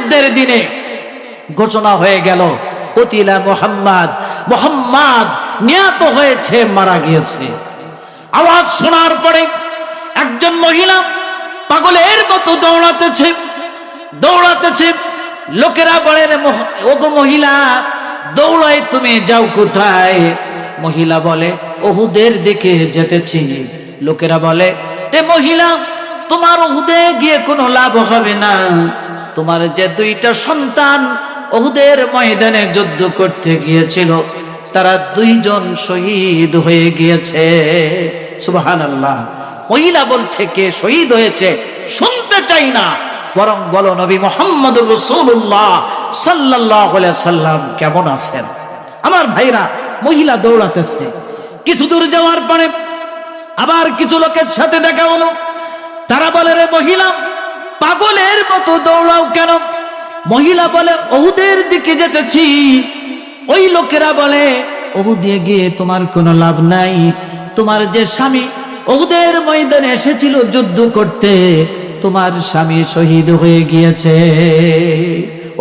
যুদ্ধের দিনে ঘোষণা হয়ে গেল কুতিলা মুহাম্মদ, মুহাম্মদ নিহত হয়েছে, মারা গিয়েছে। আওয়াজ শোনার পরে একজন মহিলা পাগলের মতো দৌড়াতেছে। লোকেরা বলেন, ওগো মহিলা, দৌড়ায় তুমি যাও কোথায়? মহিলা বলে, উহুদের দিকে যেতেছি। লোকেরা বলে, এ মহিলা, তোমার উহুদে গিয়ে কোনো লাভ হবে না। তোমার যে দুইটা সন্তান উহুদের ময়দানে যুদ্ধ করতে গিয়েছিল, তারা দুইজন শহীদ হয়ে গিয়েছে। সুবহানাল্লাহ। মহিলা বলছে, কে শহীদ হয়েছে শুনতে চাই না, বরং বলো নবী মুহাম্মদুর রাসূলুল্লাহ সাল্লাল্লাহু আলাইহি সাল্লাম কেমন আছেন? আমার ভাইরা, মহিলা দৌড়াতেছে। কিছু দূর যাওয়ার পরে আবার কিছু লোকের সাথে দেখা হলো। তারা বলে, রে মহিলা, পাগলের মতো দৌড়াও কেন? মহিলা বলে, উহুদের দিকে যেতেছি। ওই লোকেরা বলে, উহুদে গিয়ে তোমার কোনো লাভ নাই। তোমার যে স্বামী উহুদের ময়দানে এসেছিল যুদ্ধ করতে, তোমার স্বামী শহীদ হয়ে গিয়েছে,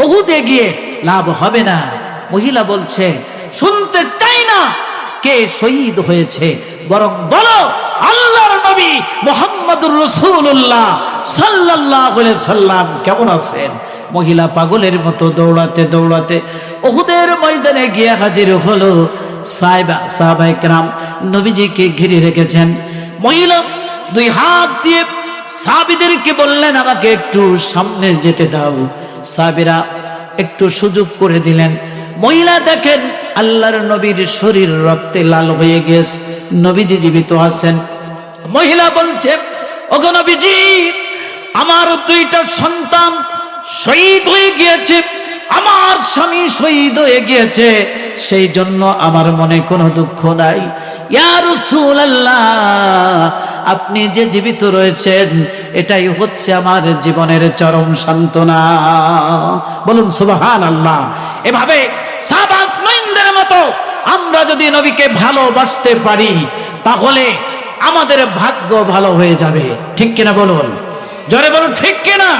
উহুদে গিয়ে লাভ হবে না। মহিলা বলছে, শুনতে চাই না কে শহীদ হয়েছে, বরং বলো আল্লাহর নবী মুহাম্মদুর রাসূলুল্লাহ সাল্লাল্লাহু আলাইহি সাল্লাম কেমন আছেন? মহিলা পাগলের মতো দৌড়াতে উহুদের ময়দানে গিয়ে হাজির হলো। সাহাবায়ে কেরাম নবীজিকে ঘিরে রেখেছেন। মহিলা দুই হাত দিয়ে সাহাবীদেরকে বললেন, আমাকে একটু সামনে যেতে দাও। সাহাবীরা একটু সুযোগ করে দিলেন। মহিলা দেখেন আল্লাহর নবীর শরীর রক্তে লাল হয়ে গেছে, নবীজি জীবিত আছেন। মহিলা বলছে, ওগো নবীজি, আমার দুইটা সন্তান শহীদ হয়ে গিয়েছে, আমার স্বামী শহীদ হয়ে গিয়েছে, সেই জন্য আমার মনে কোনো দুঃখ নাই। ইয়া রাসূলুল্লাহ, আপনি যে জীবিত রয়েছেন এটাই হচ্ছে আমার জীবনের চরম সান্ত্বনা। বলুন সুবহানাল্লাহ। এভাবে সাহাবাদের মতো আমরা যদি নবীকে ভালোবাসতে পারি, তাহলে আমাদের ভাগ্য ভালো হয়ে যাবে। ঠিক কিনা বলুন, জোরে বলুন, ঠিক কিনা?